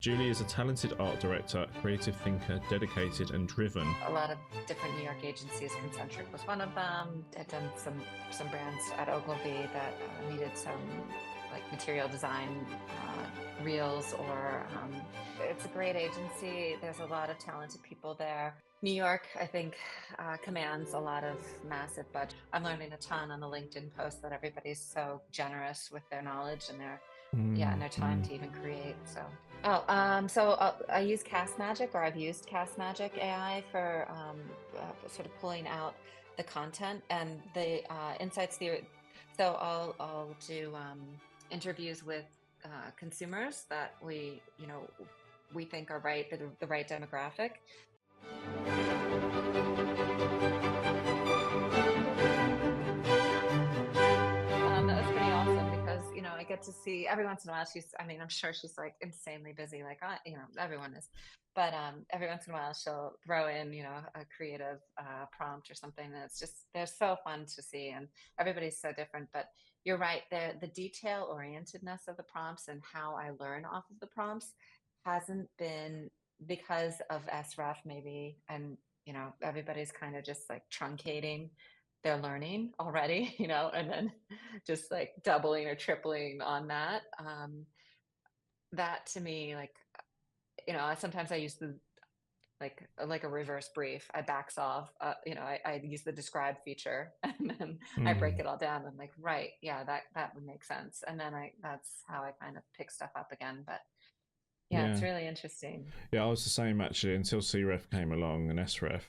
Julie is a talented art director, creative thinker, dedicated and driven. A lot of different New York agencies. Concentric was one of them. I've done some brands at Ogilvy that needed some like material design reels, or it's a great agency. There's a lot of talented people there. New York, I think, commands a lot of massive budget. I'm learning a ton on the LinkedIn post that everybody's so generous with their knowledge and their and their time to even create. So, I use Cast Magic, or I've used Cast Magic AI for sort of pulling out the content and the insights. So I'll do interviews with consumers that we think are the right demographic. That was pretty awesome because, I get to see every once in a while I'm sure she's like insanely busy, like, everyone is, but every once in a while she'll throw in, a creative prompt or something. And they're so fun to see, and everybody's so different. But you're right, the detail orientedness of the prompts and how I learn off of the prompts hasn't been because of SREF maybe. And, everybody's kind of just like truncating their learning already, and then just like doubling or tripling on that. That to me, like, sometimes I use the like a reverse brief. I backs off, I use the describe feature and then I break it all down. I'm like, right, yeah, that would make sense. And then that's how I kind of pick stuff up again. But yeah, it's Yeah. really interesting. Yeah, I was the same actually until CREF came along and SREF.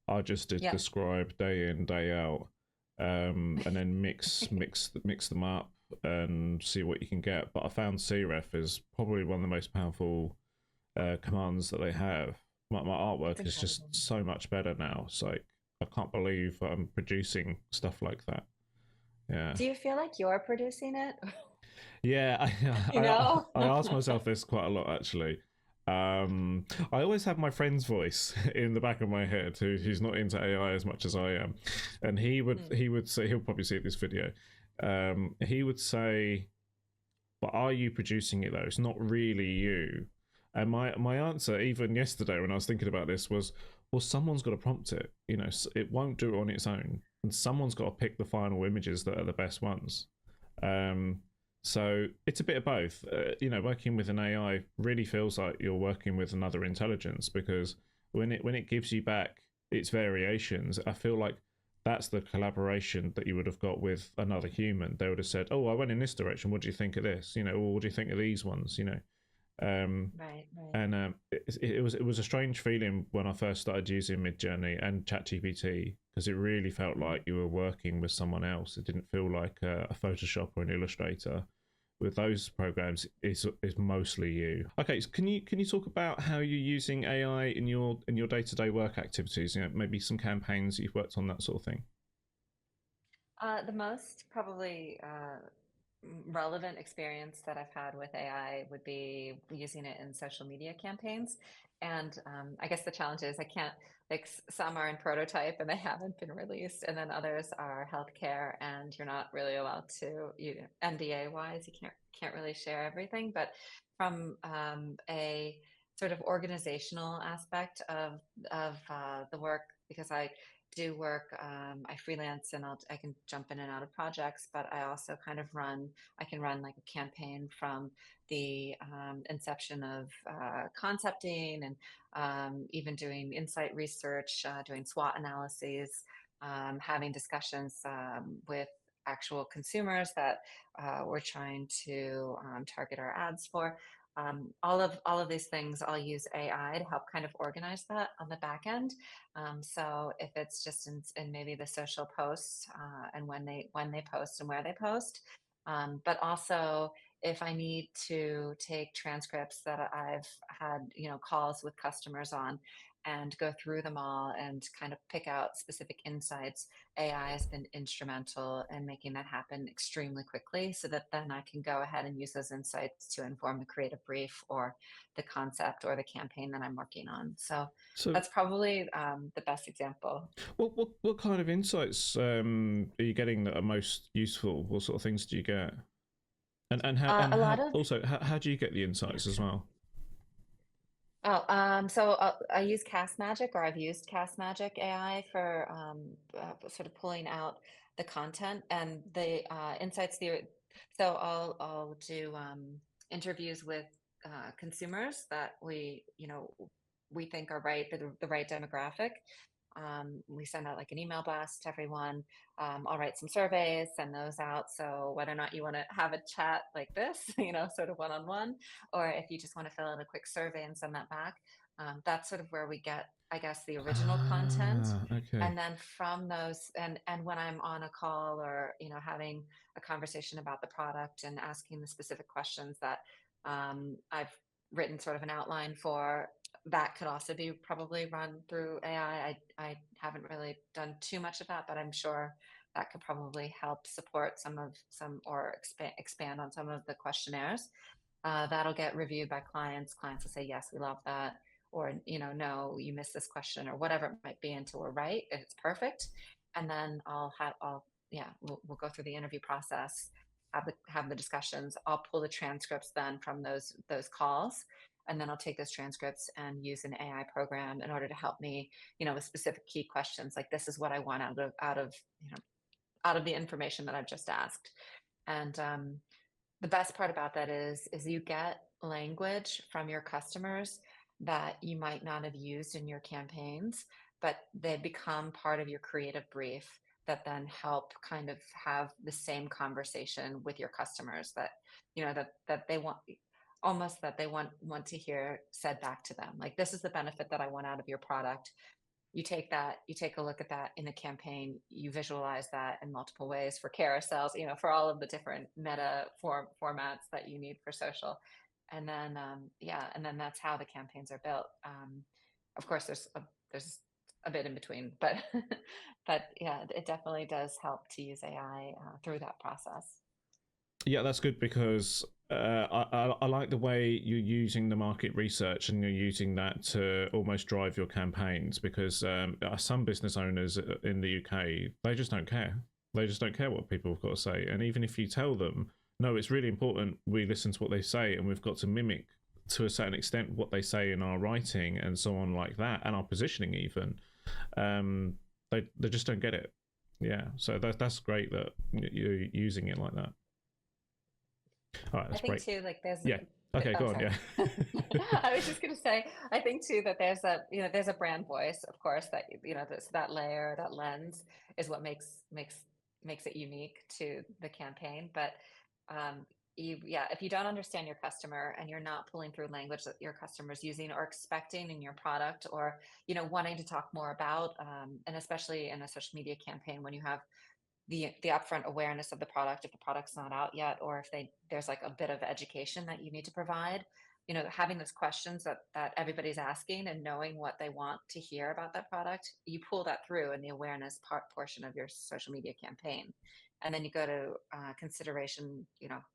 I just did Yeah. describe day in, day out, and then mix them up and see what you can get. But I found CREF is probably one of the most powerful commands that they have. My artwork is just so much better now. It's like I can't believe I'm producing stuff like that. Yeah. Do you feel like you're producing it? Yeah, You know? I ask myself this quite a lot actually. I always have my friend's voice in the back of my head, who's not into AI as much as I am, and he would say, he'll probably see this video. He would say, "But are you producing it though? It's not really you." And my answer, even yesterday when I was thinking about this, was, "Well, someone's got to prompt it. It won't do it on its own, and someone's got to pick the final images that are the best ones." So it's a bit of both. Working with an AI really feels like you're working with another intelligence, because when it gives you back its variations, I feel like that's the collaboration that you would have got with another human. They would have said, "Oh, I went in this direction. What do you think of this? Or what do you think of these ones?" Right. And it was a strange feeling when I first started using Midjourney and ChatGPT, because it really felt like you were working with someone else. It didn't feel like a Photoshop or an Illustrator. With those programs, is mostly you. Okay, so can you talk about how you're using AI in your day-to-day work activities? Maybe some campaigns that you've worked on, that sort of thing. The most probably relevant experience that I've had with AI would be using it in social media campaigns. And I guess the challenge is I can't, like, some are in prototype and they haven't been released, and then others are healthcare, and you're not really allowed to, NDA wise, you can't really share everything. But from a sort of organizational aspect of the work, because I do work. I freelance, and I can jump in and out of projects, but I also kind of I can run like a campaign from the inception of concepting, and even doing insight research, doing SWOT analyses, having discussions with actual consumers that we're trying to target our ads for. All of these things, I'll use AI to help kind of organize that on the back end. So if it's just in maybe the social posts, and when they post and where they post, but also if I need to take transcripts that I've had, calls with customers on, and go through them all and kind of pick out specific insights, AI has been instrumental in making that happen extremely quickly, so that then I can go ahead and use those insights to inform the creative brief or the concept or the campaign that I'm working on. So So, that's probably the best example. what kind of insights are you getting that are most useful? What sort of things do you get? And A lot of how do you get the insights as well? I use Cast Magic, or I've used Cast Magic AI for sort of pulling out the content and the insights. So I'll do interviews with consumers that we think are right, the right demographic. We send out like an email blast to everyone. I'll write some surveys, send those out. So whether or not you want to have a chat like this, sort of one-on-one, or if you just want to fill out a quick survey and send that back, that's sort of where we get, I guess, the original content. Ah, okay. And then from those, and when I'm on a call or having a conversation about the product and asking the specific questions that I've written sort of an outline for, that could also be probably run through AI. I haven't really done too much of that, but I'm sure that could probably help support some or expand on some of the questionnaires. That'll get reviewed by clients. Clients will say, yes, we love that. Or, no, you missed this question, or whatever it might be, until we're right. It's perfect. And then we'll go through the interview process, have the discussions. I'll pull the transcripts then from those calls. And then I'll take those transcripts and use an AI program in order to help me, with specific key questions. Like, this is what I want out of the information that I've just asked. And the best part about that is you get language from your customers that you might not have used in your campaigns, but they become part of your creative brief that then help kind of have the same conversation with your customers that that they want, almost that they want to hear said back to them. Like, this is the benefit that I want out of your product. You take a look at that in a campaign, you visualize that in multiple ways for carousels, for all of the different meta formats that you need for social. And then that's how the campaigns are built. Of course, there's a bit in between, but but yeah, it definitely does help to use AI through that process. Yeah, that's good because I like the way you're using the market research and you're using that to almost drive your campaigns because some business owners in the UK, they just don't care. They just don't care what people have got to say. And even if you tell them, no, it's really important we listen to what they say and we've got to mimic to a certain extent what they say in our writing and so on like that and our positioning even, um, they just don't get it. Yeah, so that's great that you're using it like that. All right, I that's think great. too, like there's, Yeah. Okay, oh, go on. sorry. Yeah. I was just gonna say, I think too that there's a brand voice, of course, that that layer, that lens is what makes it unique to the campaign. But um, yeah, if you don't understand your customer and you're not pulling through language that your customer's using or expecting in your product, or wanting to talk more about, and especially in a social media campaign when you have the upfront awareness of the product, if the product's not out yet, or if there's like a bit of education that you need to provide, having those questions that everybody's asking and knowing what they want to hear about that product, you pull that through in the awareness portion of your social media campaign. And then you go to consideration,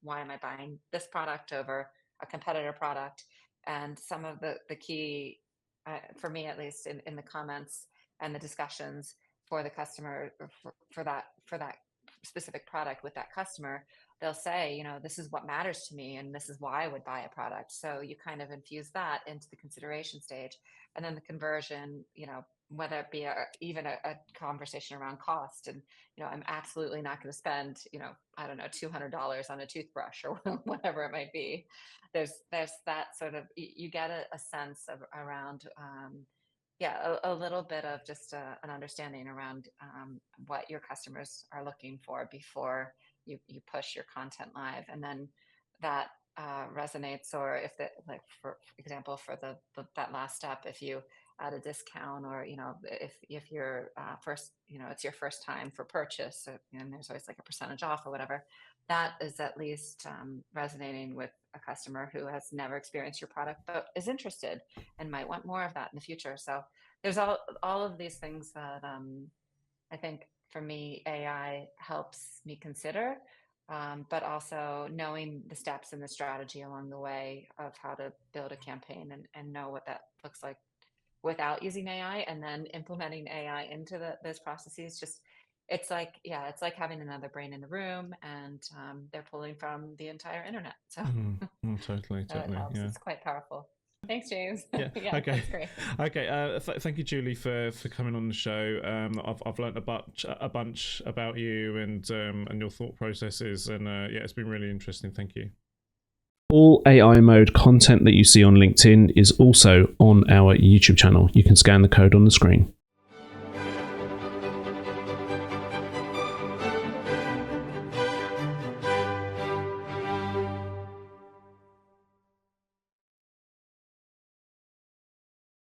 why am I buying this product over a competitor product? And some of the key, for me at least, in the comments and the discussions for the customer, for that specific product with that customer, they'll say, this is what matters to me and this is why I would buy a product. So you kind of infuse that into the consideration stage. And then the conversion, whether it be even a conversation around cost. And I'm absolutely not going to spend, I don't know, $200 on a toothbrush or whatever it might be. There's that sort of, you get a sense of around, yeah, a little bit of just an understanding around what your customers are looking for before you push your content live. And then that resonates. Or if that, like, for example, for that last step, if you add a discount, or if you're first, it's your first time for purchase, and there's always like a percentage off or whatever, that is at least resonating with a customer who has never experienced your product but is interested and might want more of that in the future. So there's all of these things that I think, for me, AI helps me consider, but also knowing the steps and the strategy along the way of how to build a campaign, and know what that looks like without using AI, and then implementing AI into those processes. Just, it's like, yeah, it's like having another brain in the room, and they're pulling from the entire internet. So, Mm, totally, so it totally. helps. Yeah. It's quite powerful. Thanks, James. Yeah. Yeah, Okay. that's great. Okay. Thank you, Julie, for coming on the show. I've learned a bunch about you and your thought processes, and yeah, it's been really interesting. Thank you. All AI mode content that you see on LinkedIn is also on our YouTube channel. You can scan the code on the screen.